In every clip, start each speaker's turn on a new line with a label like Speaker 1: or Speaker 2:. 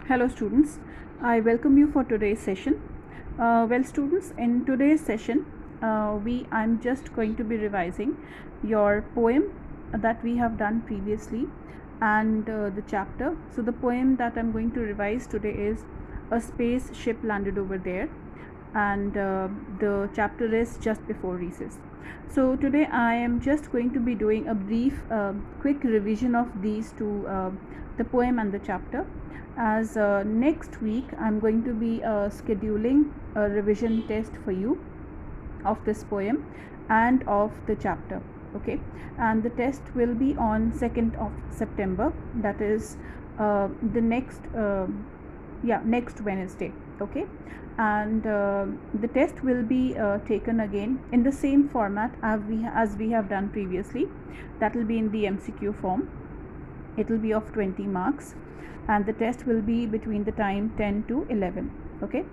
Speaker 1: Hello students, I welcome you for today's session. Well students, in today's session, I'm just going to be revising your poem that we have done previously and the chapter. So the poem that I'm going to revise today is A Spaceship Landed Over There, and the chapter is Just Before Recess. So today I am just going to be doing a brief quick revision of these two, the poem and the chapter, as next week I'm going to be scheduling a revision test for you of this poem and of the chapter. Okay, and the test will be on 2nd of September, that is the next Wednesday. Okay, and the test will be taken again in the same format as we have done previously. That will be in the MCQ form. It will be of 20 marks, and the test will be between the time 10 to 11. Okay,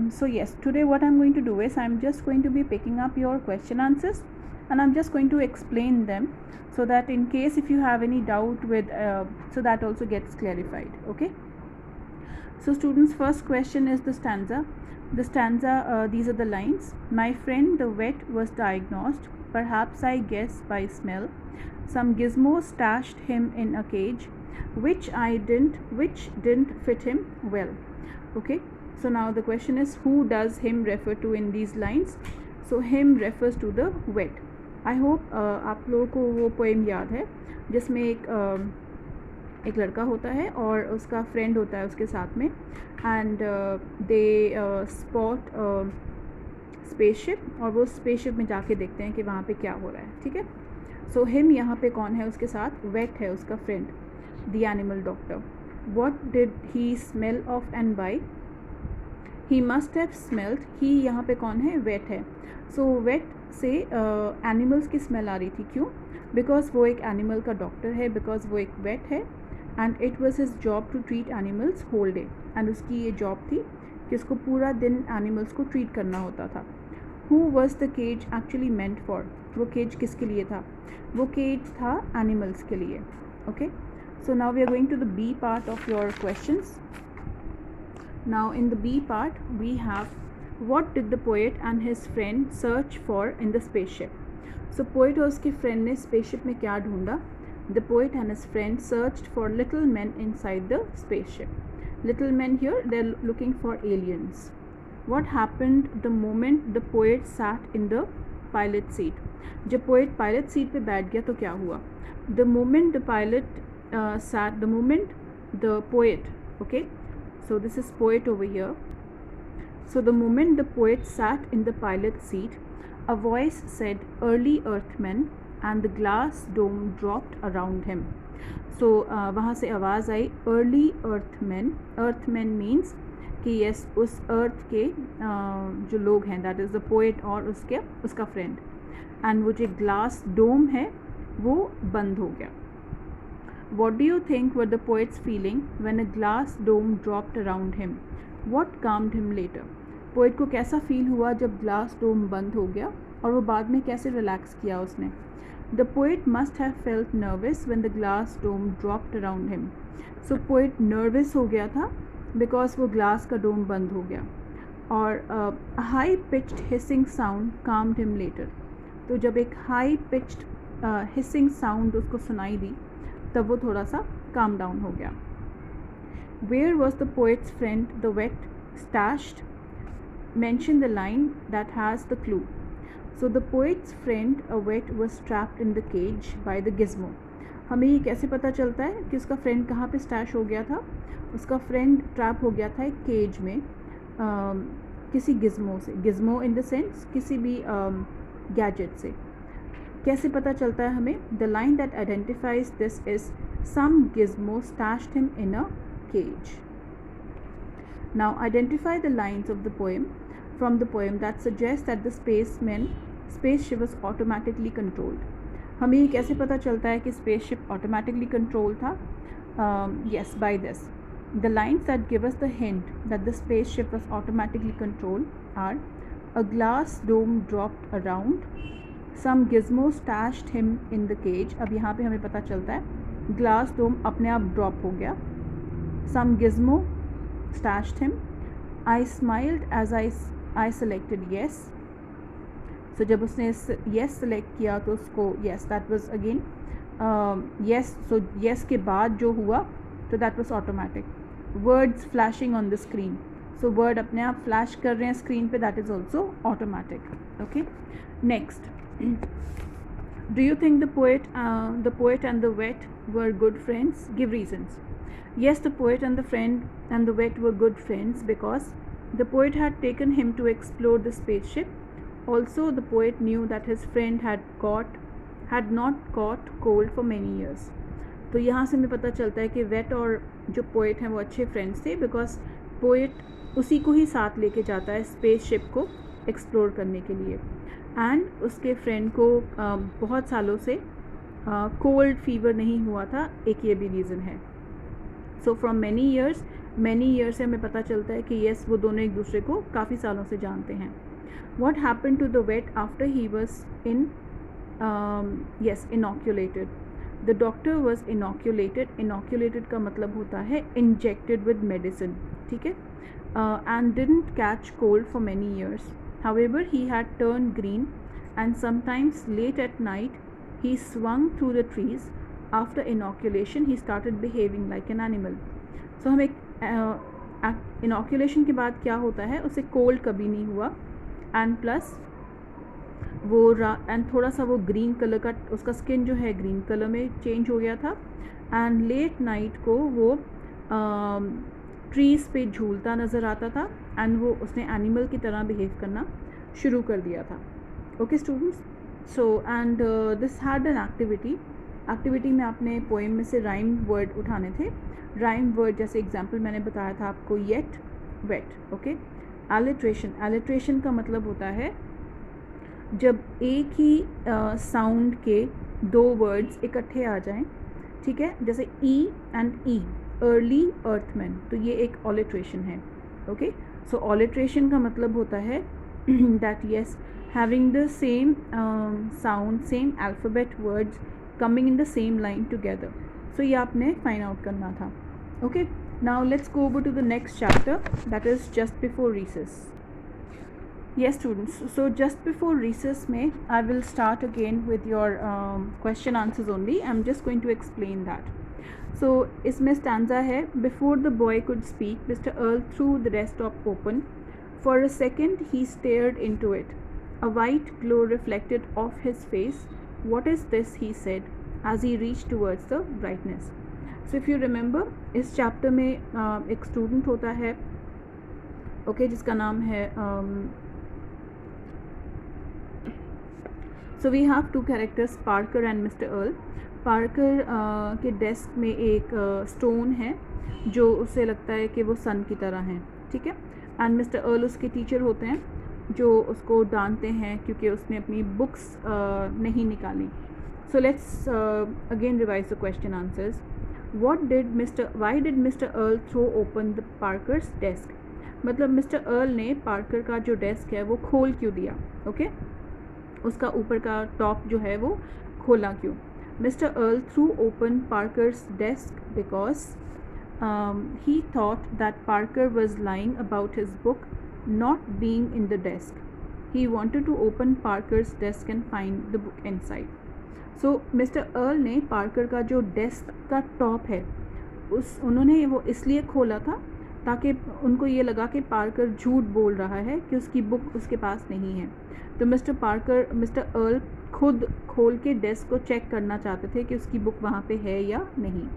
Speaker 1: so yes, today what I'm going to do is I'm just going to be picking up your question answers, and I'm just going to explain them, so that in case if you have any doubt with so that also gets clarified. Okay, so students, first question is the stanza. These are the lines. My friend the wet was diagnosed, perhaps I guess by smell. Some gizmo stashed him in a cage, which didn't fit him well. Okay, so now the question is, who does him refer to in these lines? So him refers to the wet. I hope आप लोगों को वो poem याद है जिसमें एक लड़का होता है और उसका फ्रेंड होता है उसके साथ में, एंड दे स्पॉट स्पेसशिप, और वो स्पेसशिप में जाके देखते हैं कि वहाँ पे क्या हो रहा है. ठीक है, सो हिम यहाँ पे कौन है उसके साथ? वेट है उसका friend, the animal doctor. What did he smell of and why? He must have smelled. He यहाँ पे कौन है? वेट है. सो वेट से एनिमल्स की स्मेल आ रही थी. क्यों? बिकॉज वो एक एनिमल का डॉक्टर है, बिकॉज वो एक वेट है, and it was his job to treat animals whole day. And उसकी ये जॉब थी कि उसको पूरा दिन एनिमल्स को ट्रीट करना होता था. Who was the cage actually meant for? वो केज किसके लिए था? वो केज था एनिमल्स के लिए. Okay, so now we are going to the B part of your questions. Now in the B part we have, what did the poet and his friend search for in the spaceship? So poet और उसके friend ने spaceship में क्या ढूंढा? The poet and his friend searched for little men inside the spaceship. Little men here, they're looking for aliens. What happened the moment the poet sat in the pilot seat? जब poet pilot seat पे बैठ गया तो क्या हुआ? The moment the moment the poet, okay, so this is poet over here. So the moment the poet sat in the pilot seat, a voice said, "Early Earthmen," and the glass dome dropped around him. So वहाँ से आवाज़ आई, early Earthmen. Earthmen means कि yes, उस अर्थ के जो लोग हैं, that is the poet और उसका फ्रेंड, एंड वो जो ग्लास डोम है वो बंद हो गया. What do you think were the poet's feeling when a glass dome dropped around him? What calmed him later? Poet को कैसा फील हुआ जब ग्लास डोम बंद हो गया, और वो बाद में कैसे रिलैक्स किया उसने? The poet must have felt nervous when the glass dome dropped around him. So poet nervous हो गया था बिकॉज वो ग्लास का डोम बंद हो गया. और high pitched hissing sound calmed him later. तो जब एक हाई पिच्ड हिसिंग साउंड उसको सुनाई दी तब वो थोड़ा सा काम डाउन हो गया. Where was the poet's friend the vet stashed? Mention the line that has the clue. So the poet's friend a wet was trapped in the cage by the gizmo. हमें ये कैसे पता चलता है कि उसका फ्रेंड कहाँ पे स्टैश हो गया था? उसका फ्रेंड ट्रैप हो गया था एक केज में किसी गिज्मो से. गिज्मो इन द सेंस किसी भी गैजेट से. कैसे पता चलता है हमें? The line that identifies this is, some gizmo stashed him in a cage. Now identify the lines of the poem from the poem that suggest that the spaceship was automatically controlled. हमें ये कैसे पता चलता है कि spaceship automatically controlled था? Yes, by this. The lines that give us the hint that the spaceship was automatically controlled are, a glass dome dropped around, some gizmo stashed him in the cage. अब यहाँ पे हमें पता चलता है glass dome अपने आप drop हो गया. Some gizmo stashed him. I smiled as I selected yes. So जब उसने yes select किया तो उसको yes, that was again yes. So yes के बाद जो हुआ तो that was automatic. Words flashing on the screen. So word अपने आप flash कर रहे हैं screen पे, that is also automatic. Okay. Next. Do you think the poet and the vet were good friends? Give reasons. Yes, the poet and the friend and the vet were good friends because the poet had taken him to explore the spaceship. Also, the poet knew that his friend had not caught cold for many years. तो यहाँ से हमें पता चलता है कि wait और जो पोएट हैं वो अच्छे फ्रेंड्स थे, बिकॉज पोएट उसी को ही साथ लेके जाता है स्पेसशिप को एक्सप्लोर करने के लिए, एंड उसके फ्रेंड को बहुत सालों से कोल्ड फीवर नहीं हुआ था, एक ये भी रीज़न है. सो फ्रॉम मैनी ईयर्स से हमें पता चलता है कि येस वो दोनों एक दूसरे को काफ़ी सालों से जानते हैं. What happen to the vet after he was inoculated. The doctor was inoculated का मतलब होता है इंजेक्टेड विद मेडिसिन, ठीक है, and didn't catch cold for many years. However, he had turned green, and sometimes late at night he swung through the trees. After inoculation, he started behaving like an animal. So हम एक inoculation के बाद क्या होता है, उसे cold कभी नहीं हुआ, and plus वो and थोड़ा सा वो green कलर का उसका skin जो है green कलर में change हो गया था, and late night को वो ट्रीज़ पे झूलता नज़र आता था, एंड वो उसने एनिमल की तरह बिहेव करना शुरू कर दिया था. Okay students, so and this had an activity में आपने पोएम में से राइम वर्ड उठाने थे. राइम वर्ड जैसे एग्जांपल मैंने बताया था आपको, येट, वेट. ओके. एलिट्रेशन का मतलब होता है जब एक ही साउंड के दो वर्ड्स इकट्ठे आ जाएं, ठीक है, जैसे ई एंड ई, अर्ली अर्थमैन, तो ये एक ऑलिट्रेशन है. ओके. सो ऑलिट्रेशन का मतलब होता है that yes, having the same sound, same alphabet words coming in the same line together. So ये आपने फाइंड आउट करना था. Okay. Now let's go over to the next chapter, that is just before recess. Yes students, so just before recess में I will start again with your question answers only. I'm just going to explain that. So इसमें stanza है, before the boy could speak, Mr. Earl threw the desktop open. For a second he stared into it. A white glow reflected off his face. What is this, he said as he reached towards the brightness. So if you remember, इस chapter में एक student होता है, okay, जिसका नाम है so we have two characters, Parker and mister Earl. Parker के desk में एक स्टोन है जो उससे लगता है कि वो सन की तरह है, ठीक है, एंड मिस्टर अर्ल उसके टीचर होते हैं जो उसको डांटते हैं क्योंकि उसने अपनी बुक्स नहीं निकाली. So let's again revise the question answers. Why did mister Earl throw open the Parker's desk. मतलब मिस्टर अर्ल ने पार्कर का जो डेस्क है वो खोल क्यों दिया. ओके. उसका ऊपर का टॉप जो है वो खोला क्यों. Mister Earl threw open Parker's desk because he thought that Parker was lying about his book not being in the desk. He wanted to open Parker's desk and find the book inside. So mister Earl ने पार्कर का जो desk का top है उन्होंने वो इसलिए खोला था ताकि उनको ये लगा कि पार्कर झूठ बोल रहा है कि उसकी बुक उसके पास नहीं है. तो मिस्टर अर्ल खुद खोल के डेस्क को चेक करना चाहते थे कि उसकी बुक वहाँ पे है या नहीं.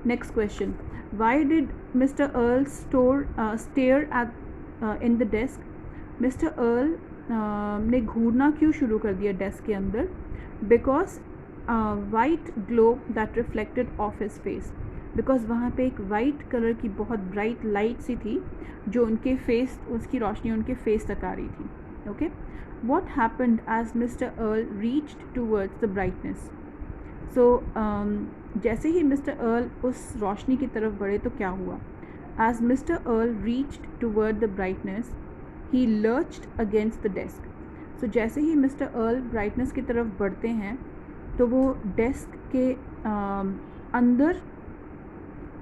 Speaker 1: Next question, why did mister earl stare at in the desk. Mister Earl ने घूरना क्यों शुरू कर दिया डेस्क के अंदर. Because white glow that reflected of his face. Because वहाँ पे एक वाइट कलर की बहुत ब्राइट लाइट सी थी जो उनके फेस, उसकी रोशनी उनके फेस तक आ रही थी. Okay, what happened as Mr. Earl reached towards the brightness. So जैसे ही Mr. Earl उस रोशनी की तरफ बढ़े तो क्या हुआ. As Mr. Earl reached toward the brightness, he lurched against the desk. So जैसे ही Mr. Earl brightness की तरफ बढ़ते हैं तो वो डेस्क के अंदर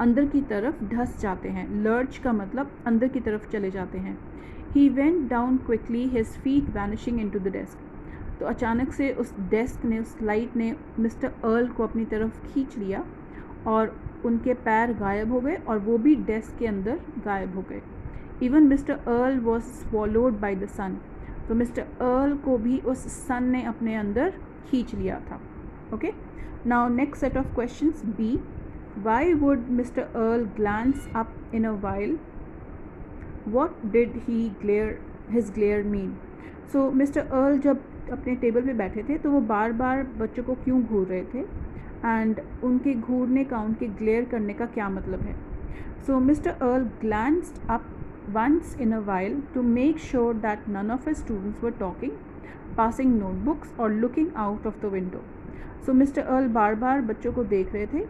Speaker 1: अंदर की तरफ धस जाते हैं। लर्च का मतलब अंदर की तरफ चले जाते हैं। He went down quickly, his feet vanishing into the desk. तो अचानक से उस डेस्क ने, उस लाइट ने मिस्टर अर्ल को अपनी तरफ खींच लिया और उनके पैर गायब हो गए और वो भी डेस्क के अंदर गायब हो गए। Even Mr Earl was swallowed by the sun. तो मिस्टर अर्ल को भी उस सन ने अपने अंदर खींच लिया था। Okay, now next set of questions B, why would mister Earl glance up in a while, what did he glare, his glare mean. So mister Earl जब अपने टेबल पे बैठे थे तो वो बार बार बच्चों को क्यों घूर रहे थे, एंड उनके घूरने का, उनके ग्लेयर करने का क्या मतलब है। So mister Earl glanced up once in a while to make sure that none of his students were talking, passing notebooks or looking out of the window. So Mr Earl बार बार बच्चों को देख रहे थे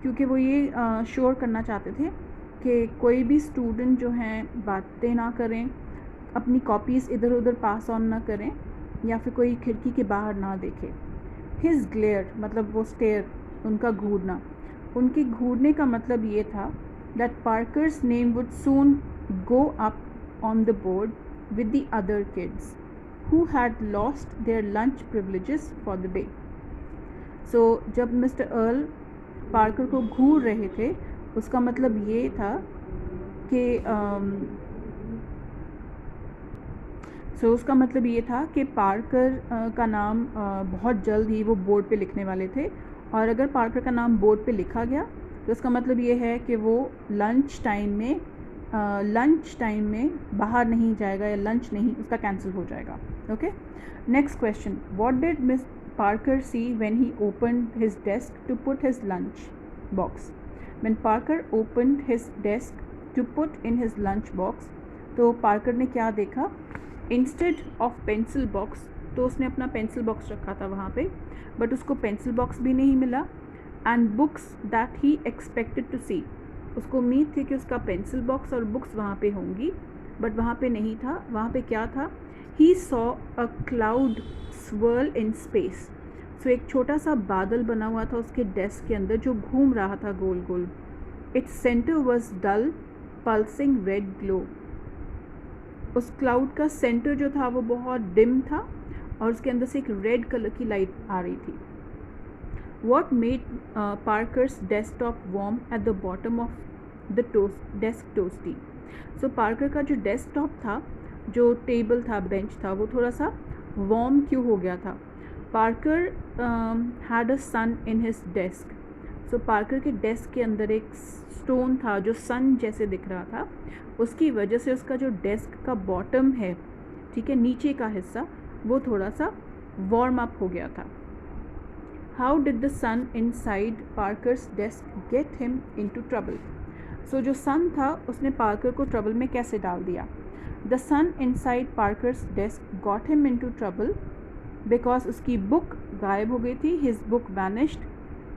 Speaker 1: क्योंकि वो ये श्योर करना चाहते थे कि कोई भी स्टूडेंट जो हैं बातें ना करें, अपनी कॉपीज़ इधर उधर पास ऑन ना करें, या फिर कोई खिड़की के बाहर ना देखे। हिज ग्लेयर मतलब वो स्टेयर, उनका घूरना। उनके घूरने का मतलब ये था that Parker's name would soon go up on the board with the other kids who had lost their lunch privileges for the day. So जब मिस्टर अर्ल पार्कर को घूर रहे थे उसका मतलब ये था कि उसका मतलब ये था कि पार्कर का नाम बहुत जल्द ही वो बोर्ड पे लिखने वाले थे, और अगर पार्कर का नाम बोर्ड पे लिखा गया तो इसका मतलब ये है कि वो लंच टाइम में बाहर नहीं जाएगा, या लंच नहीं, उसका कैंसिल हो जाएगा। Okay, next question, what did miss Parker see when he opened his desk to put his lunch box. When Parker opened his desk to put in his lunch box, तो पार्कर ने क्या देखा, इंस्टेड ऑफ पेंसिल बॉक्स, तो उसने अपना pencil box रखा था वहाँ पे, बट उसको पेंसिल बॉक्स भी नहीं मिला, and books that he expected to see, उसको उम्मीद थी कि उसका पेंसिल बॉक्स और बुक्स वहाँ पे होंगी, बट वहाँ पे नहीं था। वहाँ पे क्या था, he saw a cloud swirl in space. So एक छोटा सा बादल बना हुआ था उसके डेस्क के अंदर जो घूम रहा था गोल गोल। Its centre was dull pulsing red glow. उस क्लाउड का सेंटर जो था वो बहुत डिम था और उसके अंदर से एक रेड कलर की लाइट आ रही थी। What made Parker's desktop warm at the bottom of the desk toasty? So Parker का जो डेस्कटॉप था, जो टेबल था, बेंच था, वो थोड़ा सा वार्म क्यों हो गया था। Parker had a sun in his desk. So Parker के डेस्क के अंदर एक स्टोन था जो सन जैसे दिख रहा था, उसकी वजह से उसका जो डेस्क का बॉटम है, ठीक है, नीचे का हिस्सा, वो थोड़ा सा वार्म अप हो गया था। How did the sun inside Parker's desk get him into trouble? So जो sun था उसने पार्कर को ट्रबल में कैसे डाल दिया। The sun inside Parker's desk got him into trouble because उसकी बुक गायब हो गई थी। His book vanished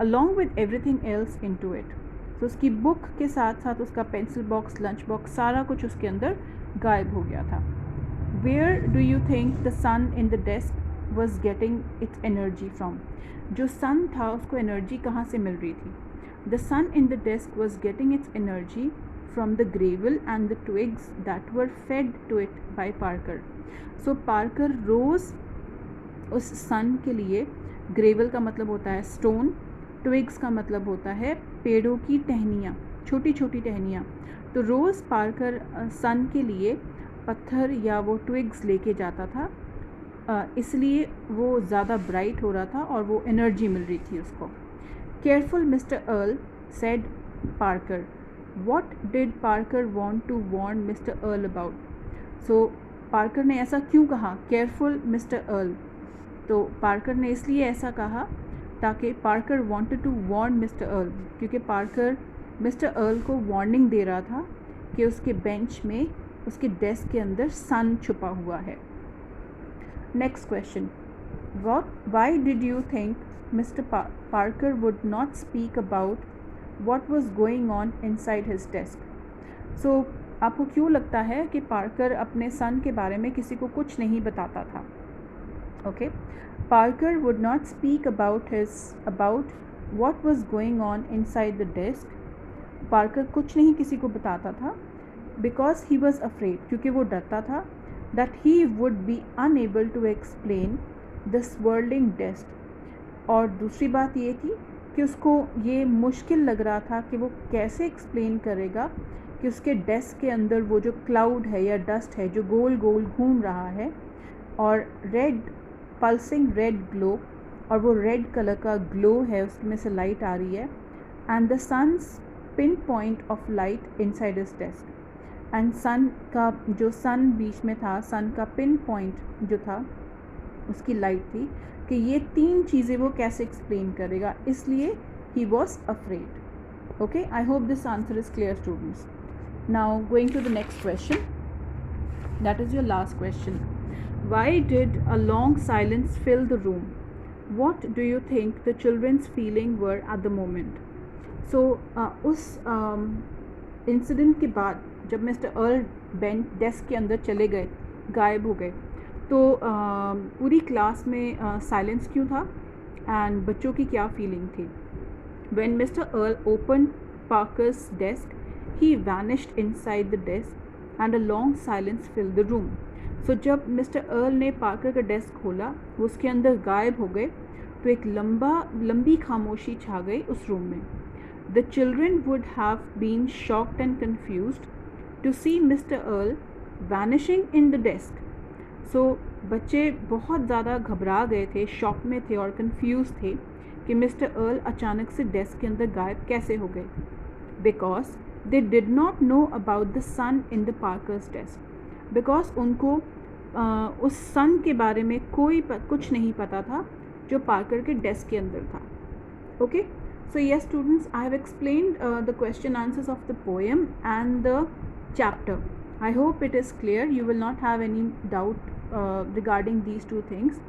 Speaker 1: along with everything else into it. So उसकी बुक के साथ साथ उसका पेंसिल बॉक्स, लंच बॉक्स, सारा कुछ उसके अंदर गायब हो गया था। Where do you think the sun in the desk was getting its energy from? जो सन था उसको एनर्जी कहाँ से मिल रही थी। The sun in the desk was getting its energy from the gravel and the twigs that were fed to it by Parker. So Parker रोज़ उस सन के लिए, ग्रेवल का मतलब होता है स्टोन, ट्विग्स का मतलब होता है पेड़ों की टहनियाँ, छोटी छोटी टहनियाँ। तो रोज़ पार्कर सन के लिए पत्थर या वो ट्विग्स लेके जाता था, इसलिए वो ज़्यादा ब्राइट हो रहा था और वो एनर्जी मिल रही थी उसको। Careful mister Earl said Parker. What did Parker want to warn mister Earl about. So Parker ने ऐसा क्यों कहा, केयरफुल मिस्टर अर्ल। तो पार्कर ने इसलिए ऐसा कहा ताकि Parker wanted to warn mister Earl, क्योंकि पार्कर मिस्टर अर्ल को वार्निंग दे रहा था कि उसके बेंच में, उसके डेस्क के अंदर सन छुपा हुआ है। Next question. Why did you think Mr. Parker would not speak about what was going on inside his desk? So आपको क्यों लगता है कि पार्कर अपने सन के बारे में किसी को कुछ नहीं बताता था। Okay. Parker would not speak about what was going on inside the desk Parker कुछ नहीं किसी को बताता था, बिकॉज ही वॉज अफ्रेड, क्योंकि वो डरता था, that he would be unable to explain the swirling desk. और दूसरी बात ये थी कि उसको ये मुश्किल लग रहा था कि वो कैसे एक्सप्लेन करेगा कि उसके डेस्क के अंदर वो जो क्लाउड है या डस्ट है जो गोल गोल घूम रहा है, और रेड पल्सिंग रेड ग्लो, और वो रेड कलर का ग्लो है, उसमें से लाइट आ रही है, and the sun's pinpoint of light inside his desk, and sun का जो सन बीच में था, सन का पिन पॉइंट जो था उसकी लाइट थी, कि ये तीन चीज़ें वो कैसे एक्सप्लेन करेगा, इसलिए he was afraid. Okay, I hope this answer is clear students. Now going to the next question, that is your last question. Why did a long silence fill the room? What do you think the children's feeling were at the moment? So उस incident के बाद जब mister earl bench desk के अंदर चले गए, गायब हो गए, तो पूरी क्लास में साइलेंस क्यों था एंड बच्चों की क्या फीलिंग थी? When mister earl open Parker's desk, he vanished inside the desk and a long silence filled the room. So जब मिस्टर अर्ल ने पार्कर का डेस्क खोला, वो उसके अंदर गायब हो गए, तो एक लंबी खामोशी छा गई उस रूम में। The children would have been shocked and confused to see Mr. Earl vanishing in the desk. So बच्चे बहुत ज़्यादा घबरा गए थे, शॉक में थे और कंफ्यूज थे कि मिस्टर अर्ल अचानक से डेस्क के अंदर गायब कैसे हो गए, because they did not know about the sun in the Parker's desk, because उनको उस सन के बारे में कुछ नहीं पता था जो पार्कर के डेस्क के अंदर था। Okay, so yes students, I have explained the question answers of the poem and the chapter. I hope it is clear. You will not have any doubt regarding these two things.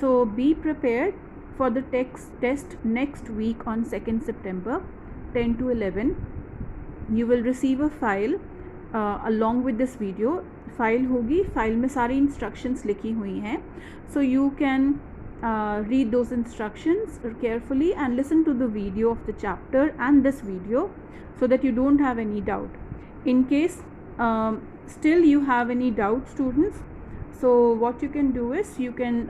Speaker 1: So be prepared for the test next week on 2nd September 10 to 11. You will receive a file along with this video. File होगी, file में सारी instructions लिखी हुई हैं, so you can read those instructions carefully and listen to the video of the chapter and this video so that you don't have any doubt. In case still you have any doubt students, so what you can do is you can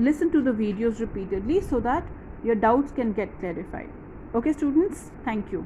Speaker 1: listen to the videos repeatedly so that your doubts can get clarified. Okay students, thank you.